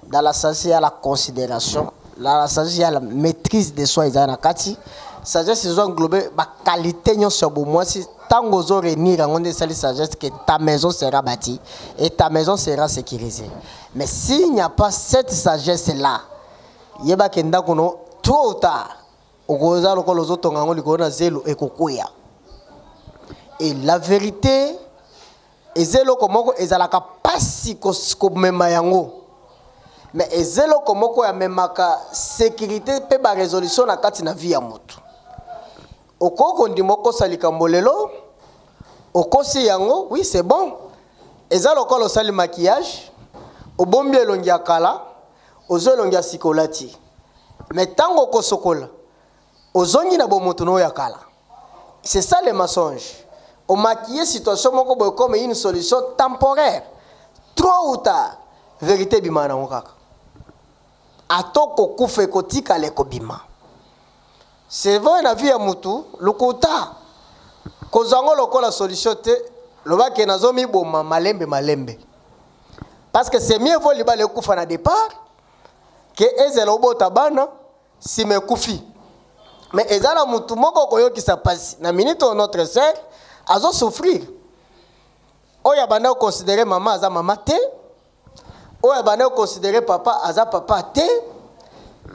Dans la sagesse il y a la considération. Dans la sagesse il y a la maîtrise de soi. Sagesse ils ont englobé la qualité sur moi. Si tant que vous réunir en sagesse que ta maison sera bâtie et ta maison sera sécurisée. Mais s'il n'y a pas cette sagesse là, il y a kenda kono tôt ou tard, et la vérité, ezelo komoko ezalaka pasi ko mema yango. Mais ezelo komoko ya memaka sécurité pe ba résolution na kati na vie ya mutu. Okoko ndimoko salika mbolelo, okosi yango, oui c'est bon. Ezalo kolo sali maquillage, obombi elongi ya kala, ozolongi ya sikolati. Mais tango kosokola ozongi na bomoto no yakala. C'est ça le mensonge. On maquille situation moko comme une solution temporaire. Trop ou tard vérité bimana ngokaka. Atoko kufe kotika le kobima. C'est vrai na vie ya mutu lokuta kozango lokola solution te lobake nazomi boma malembe. Parce que c'est mieux vaut libale kufa na départ que ezela obota bana si me kufi. Mais ezala mutu moko koyo ki sa passe na minute notre sœur azo souffrir. Oya bana considérer maman aza maman te. Oya bana considérer papa aza papa te.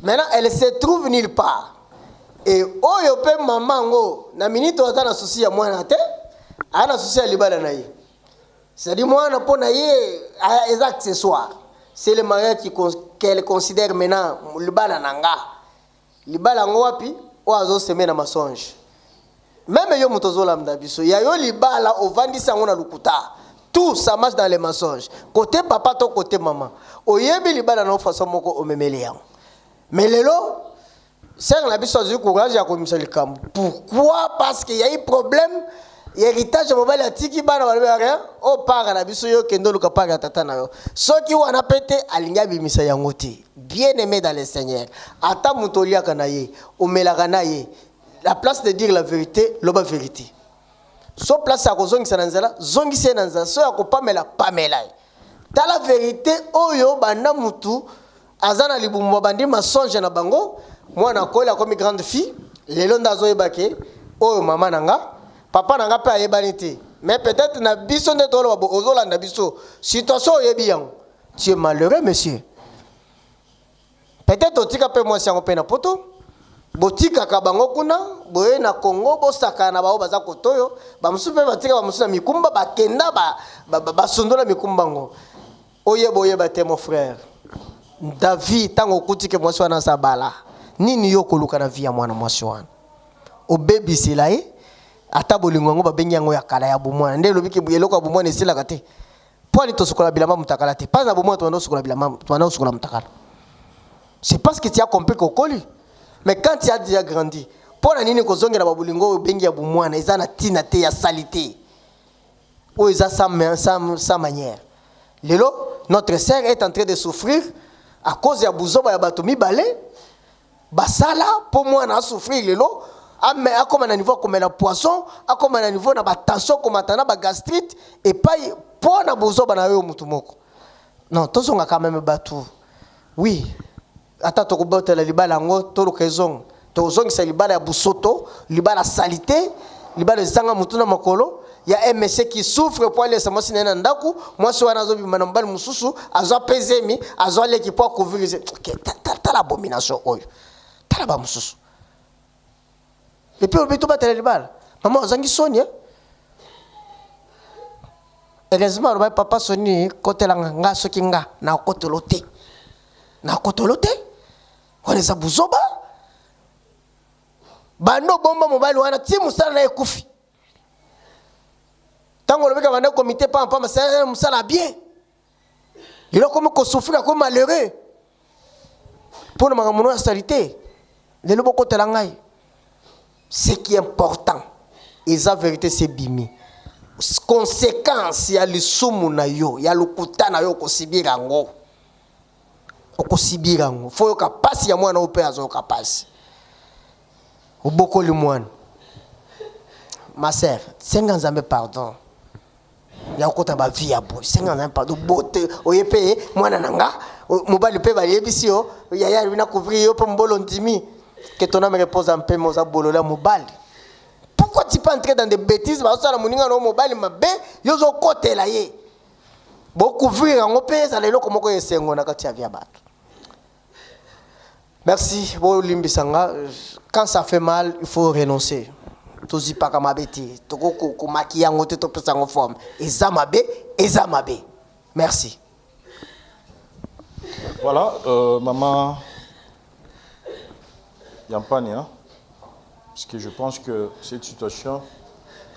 Maintenant elle se trouve nulle part. Et oyo pe maman ngo na minute aza na souci ya mwana te. Ana souci ya libala na ye. C'est-à-dire mwana pona ye les accessoires. C'est le mariage qu'elle considère maintenant libala nanga. Libala ngowapi o azo seme na masonge. Même yo mutozo lamda biso ya yo libala ovandisa ngona lukuta. Tout ça marche dans les mensonges. Côté papa, ton côté maman. Oyebi libala na façon moko omemeli yango. Mais lelo, c'est un habitude du courage à comme ça. Pourquoi? Parce qu'il y a eu problème. Héritage mobile a tiki bana balbe rien. O para na biso yo kendo luka para tata na yo. Soki wana pété alinga bimisa yango te. Bien aimé dans le Seigneur. Ata mutolia kana ye, omela kana ye. La place de dire la vérité, loba vérité. So place à kozongisa nanzala, zongise nanzala, so ya kopamela pamela. Ta la vérité oyo banda mutu azana libumba bandi mensonge na bango, moi na kola comme grande fille, lelo ndazo yebake, oyo mama nanga, papa nanga pe ayebani te. Mais peut-être na biso nde tolo babo ozolanda biso, situation yebi yango. Tu es malheureux monsieur. Peut-être otika pe moi si pe na poto. Botika kabango kuna boye na Congo bosaka na bao baza kotoyo ba musupe batika ba musuna mikumba bakenda ba sondola mikumba ngo oye bate mon frère David tango kutike mwasi wana sabala nini yo koluka na vie ya mwana mwasi wana obebi silae ata bolingo ngo babengi yango ya kala ya bomwana nde lobiki eloko ya bomwana esila kate poli to sukola bilamba mutakala te pas na bomwana to ndo sukola bilamba to ndo sukola mutakala c'est parce que tu as compris kokoli. Mais quand tu as déjà grandi, pour la nini kozongela babulingo bengi ya bumwana ezana tina te ya salité. Ou eza sa manière. Lelo, notre sœur est en train de souffrir à cause ya buzoba ya batomi balé. Basala pour moi na souffrir lelo, a comme un niveau comme la poisson, a comme un niveau na ba tension comme atana ba gastrite et pas pour na buzoba na yo mutumoko. Non, tous on a quand même battu. Oui. Ata tokobota la libala ngo tolo kezong tozong sa libala ya busoto libala salité libala zanga mutuna makolo ya MSC qui souffre pour aller samosi na ndaku moi so wana zo bi manambali mususu azwa pezemi azwa leki pour couvrir ta l'abomination oyo ta ba mususu et puis obeto batela libala maman ozangi sonia heureusement le papa soni kotela nga soki nga na kotolote on est à buzoba bando bomba mobile wana ti musala na ekufi tango lobeka banda comité pa masala musala bien il a comme ko souffrir comme malheureux pour mamuno salité le lobo ko telangai ce qui est important et la vérité c'est bimi conséquence ya lisumu na yo ya lukuta na yo ko sibira ngo okosibirango faut yoka pasi ya mwana ope azoka pasi obokoli mwana ma sœur 5 ans ambe pardon ya kota ba vie ya boy 5 ans pardon bote oyepe mwana nanga mobali pe bali ebisio ya bina couvrir yo pe mbolo ndimi que ton âme repose en paix moza bolola mobali. Pourquoi tu pas entrer dans des bêtises ba ça la moninga no mobali mabe yo zo kotela ye bo couvrir ngo pe ça lelo komoko yesengo na kati ya via bato. Merci, quand ça fait mal, il faut renoncer. Tozi pas comme abeti, toko ko maquiller ngote to pesa en forme. Ezamabe. Merci. Voilà, maman Yampani, hein? Parce que je pense que cette situation,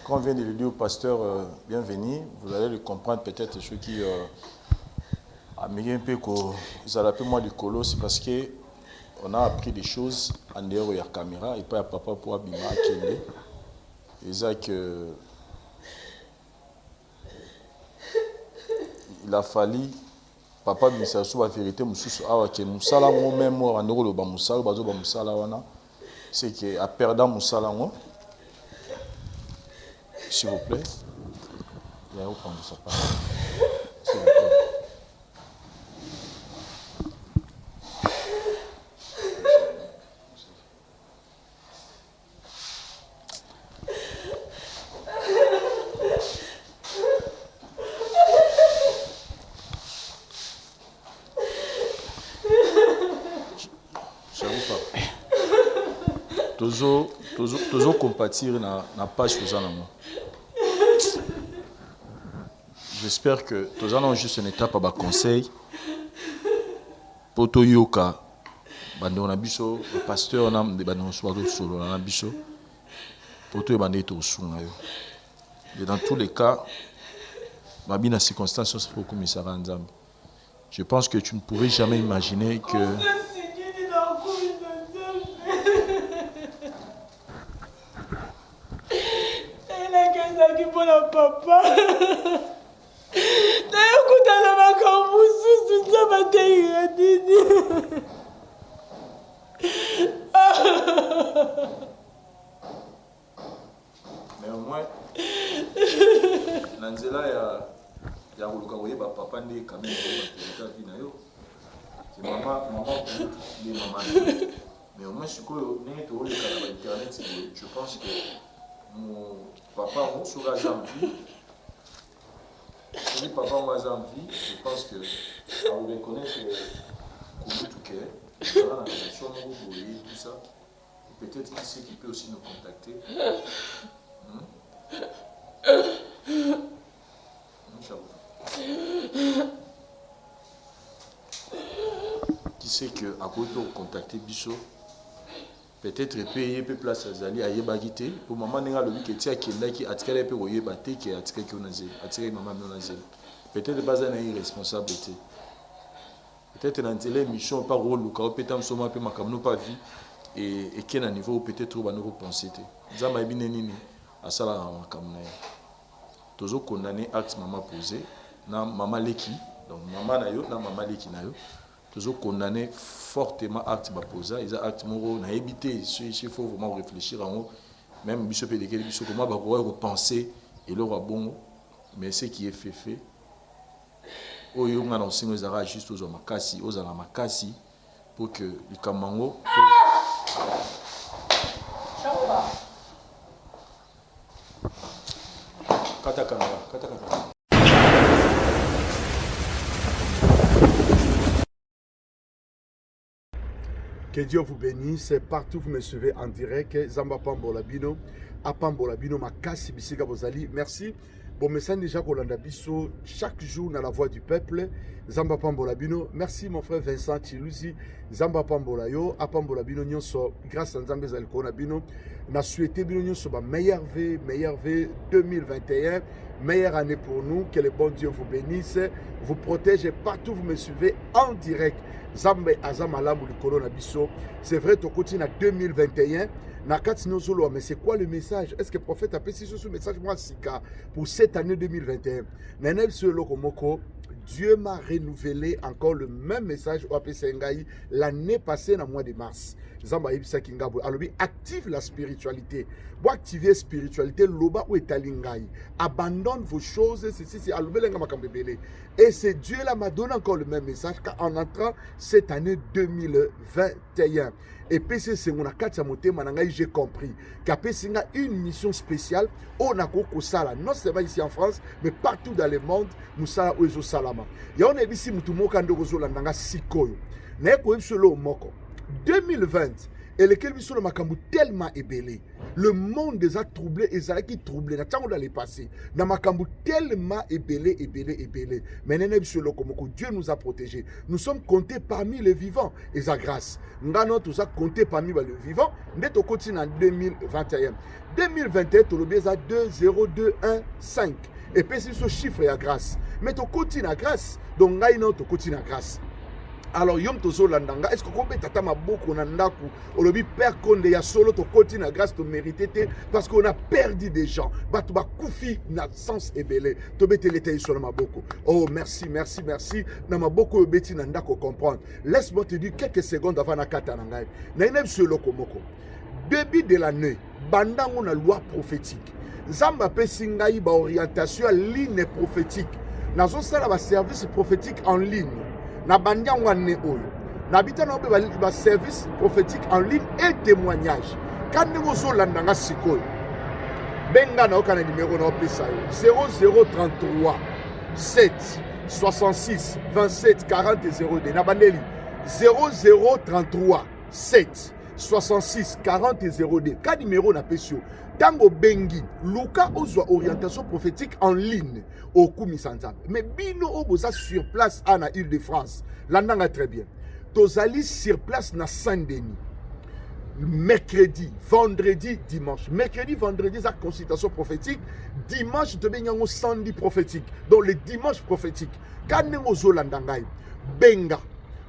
quand on vient de le dire au pasteur, bienvenue, vous allez le comprendre peut-être ceux qui améliorent un peu qu'ils allaient un peu moins du colo, c'est parce que on a appris des choses en dehors de la caméra et pas à papa pour abîmer à Kende. Et ça que il a fallu papa bimisa sur la vérité mususu awa ke musala mo même mo en dehors de ba musala bazo ba musala wana c'est que a perdant musala ngo s'il vous plaît il y a où prendre ça part s'il vous plaît. Toujours compatir na page que j'espère que tous allons juste une étape à conseil pour to yoka bando na biso le pasteur na de bando soiro solo na biso pour to bando to sunga yo. Et dans tous les cas Mabina circonstance c'est pour commissariat Nzambe. Je pense que tu ne pourrais jamais imaginer que papa. Nayokutana makambo mosusu Nzambe ateyika nini. mais au moins Nanzela ya koluka koyeba papa nde quand même ba vie na yo. C'est maman les maman. Mais au moins sikoyo ndenge toleka na internet je pense que mon papa on sera jamais. Si papa on va vie, je pense que on reconnaît que tout cœur, dans la relation tout ça. Peut-être qui sait qui peut aussi nous contacter. Qui sait que à côté de contacter Bissot, peut-être payer peu place à Zali à Yebagité pour maman n'enga le week qui est là qui attire les peu au Yebate qui attire qui on a attire maman non a peut-être pas un irresponsabilité. Peut-être dans telle mission pas rôle ou peut-être en somme peu makamno pas vie et qui est à niveau peut-être ou nous penser Zama ebine nini asala makamna toujours condamné acte maman posé na maman leki donc maman na yo na maman leki na yo toujours condamné fortement acte baposa ils a acte moro na éviter il faut vraiment réfléchir en haut même biso pe de biso comment ba ko penser et le bon mais ce qui est fait oyo ngana osingo zara juste aux makasi aux ala makasi pour que le kamango kata kamera. Que Dieu vous bénisse. Partout vous me suivez en direct. Zamba Pambolabino, Apambolabino, Makasi Bisika Bozali. Merci. Bon message déjà Kolanda Bisso chaque jour dans la voix du peuple. Zamba Pambolabino. Merci mon frère Vincent Chilusi. Zamba Pambolayo, Apambolabino Nyonso. Grâce à Nzambe Zalikonabino, n'a souhaité Bino Nyonso meilleure vie 2021. Meilleure année pour nous. Que le bon Dieu vous bénisse, vous protège partout vous me suivez en direct. Zambe Azamalamou le Corona Bisso. C'est vrai, tu continues en 2021. Mais c'est quoi le message? Est-ce que le prophète a précisé ce message pour cette année 2021? Dieu m'a renouvelé encore le même message au APCNGAI l'année passée, dans le mois de mars. Active la spiritualité. Pour activer la spiritualité, abandonne vos choses. Et c'est Dieu là m'a donné encore le même message en entrant cette année 2021. Et puis c'est j'ai compris qu'il y a une mission spéciale au Nakoko Sala, non seulement ici en France, mais partout dans le monde, nous sommes au Salama. Il y a un épisode où nous sommes 2020, et lequel nous sommes tellement ébélés. Le monde des a troublé, et ça qui troublé. N'a pas d'aller passer. N'a makambu tellement ébélé. Mais Dieu nous a protégés. Nous sommes comptés parmi les vivants. Et sa grâce. Nous sommes comptés parmi les vivants. Nous sommes continue en 2021. 2021, tu as 20215. Et puis c'est ce chiffre à grâce. Mais tu continues à grâce. Donc tu continues à grâce. Alors yom tozo landanga est-ce que kombe tata maboko na ndaku olobi père konde ya solo to continue grâce to mérité parce qu'on a perdu des gens batu ba kufi na sens ebele to betele tay solo maboko. Oh merci na maboko beti na ndako comprendre. Laisse-moi te dire quelques secondes avant na kata na ngai na inem solo komoko début de l'année bandango na loi prophétique Zamba pesi ngai ba orientation à ligne prophétique nazo sala ba service prophétique en ligne. Na bandia wane oyo na bita na ba service prophétique en ligne et témoignage quand nous zo landanga sikoyo benga na okana numéro na opesa 0033 7 66 27 40 02 na bandeli 0033 7 66 40 02 ka numéro na pesio tango bengi luka ozwa orientation prophétique en ligne au Kumisanza. Mais bino oboza sur place à na Île-de-France. L'andanga très bien. Tozali sur place na Saint-Denis. mercredi, vendredi, dimanche. Mercredi, vendredi, c'est la consultation prophétique. Dimanche, tu as un samedi prophétique. Donc, le dimanche prophétique. Quand nous avons benga,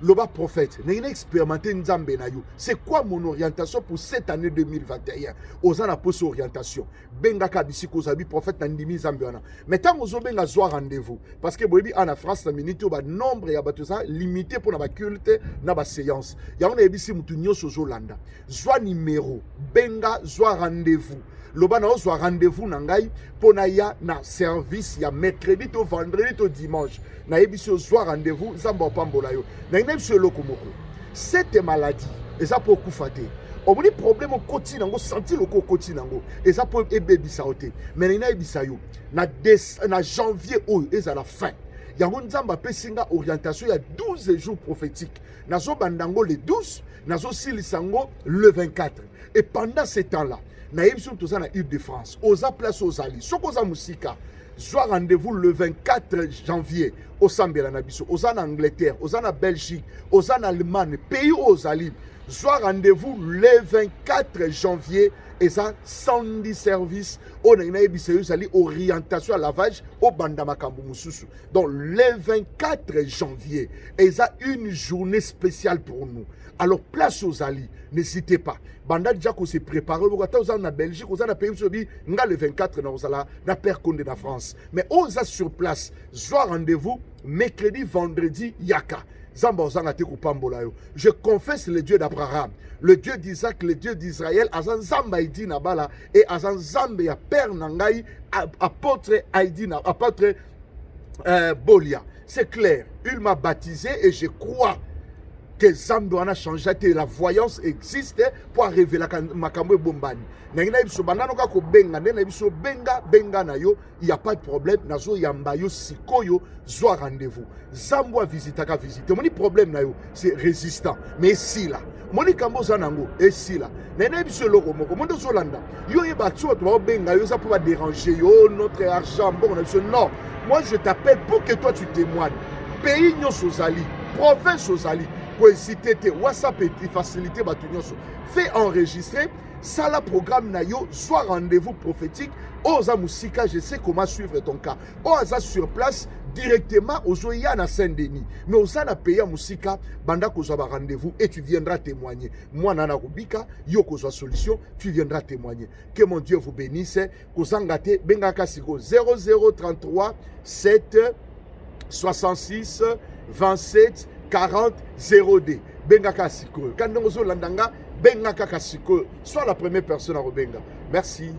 loba prophète, nous avons expérimenté Nzambe na yo. C'est quoi mon orientation pour cette année 2021? Osa na pose orientation. Benga kabisi kozabi prophète na ndimi Nzambe wana. Mais tant ozo benga zo rendez-vous parce que boyebi en France na minute ba nombre ya bato ça limité pour na ba culte na ba séance. Ya on ebisi mutu nyoso zo landa. Zo numéro benga zo rendez-vous. Loba na ozo rendez-vous na ngai pona ya na service ya mercredi to vendredi to dimanche. Na ebisi ozo rendez-vous Nzambe opambola yo. Na ina biso loko moko. Cette maladie eza pour kufate. On dit problème au côté nango senti le côté nango et ça peut ebebisa ote. Mais na ebisa yo na janvier o eza la fin. Yango Nzamba pesinga orientation ya 12 jours prophétiques. Nazo bandango le 12, nazo silisango le 24. Et pendant ce temps-là, na ebison toza na Île-de-France, oza place aux ali. Sokoza musika soit rendez-vous le 24 janvier au Sambela na biso, aux en Angleterre, aux en Belgique, aux en Allemagne, pays aux ali. Soit rendez-vous le 24 janvier et ça 110 services on a une orientation à lavage au Bandamakambu Mususu. Donc le 24 janvier et ça une journée spéciale pour nous. Alors place aux alliés, n'hésitez pas. Banda déjà qu'on s'est préparé, vous avez en Belgique, vous avez pays le 24 na Père Condé de France. Mais on a sur place, soit rendez-vous mercredi, vendredi, yaka. Je confesse le Dieu d'Abraham, le Dieu d'Isaac, le Dieu d'Israël, Azan Zamba Aïdi Nabala et Azan Zambe ya Père Nangaï, apôtre Aïdi, apôtre Bolia. C'est clair, il m'a baptisé et je crois que Zambe a changé, la voyance existe pour révéler la Makambo Bombani. Il n'y a pas de problème. Nazo yambayo sikoyo zo rendez-vous. Zambo a visité ka visiter. Mon problème c'est résistant. Mais si là, mon kambo zanango et si là. Nene biso loko moko. Mon zo landa. Yo e batso to benga yo ça pour déranger yo notre argent bon non. Moi je t'appelle pour que toi tu témoignes. Pays nyoso zali, province ozali. Pour hésiter WhatsApp et faciliter batu nyoso. Fais enregistrer. Ça, la programme nayo, soit rendez-vous prophétique. Oza Moussika, je sais comment suivre ton cas. Oza sur place, directement, Ozoya na Saint-Denis. Mais Oza na payé Moussika, banda kozaba rendez-vous et tu viendras témoigner. Moi, Nana Rubika, yo kozwa solution, tu viendras témoigner. Que mon Dieu vous bénisse. Kozangate, bengaka siko 0033 7 66 27 40 0D. Bengaka siko. Quand nous landanga, Benga Kakasiko, soit la première personne à Robenga. Merci.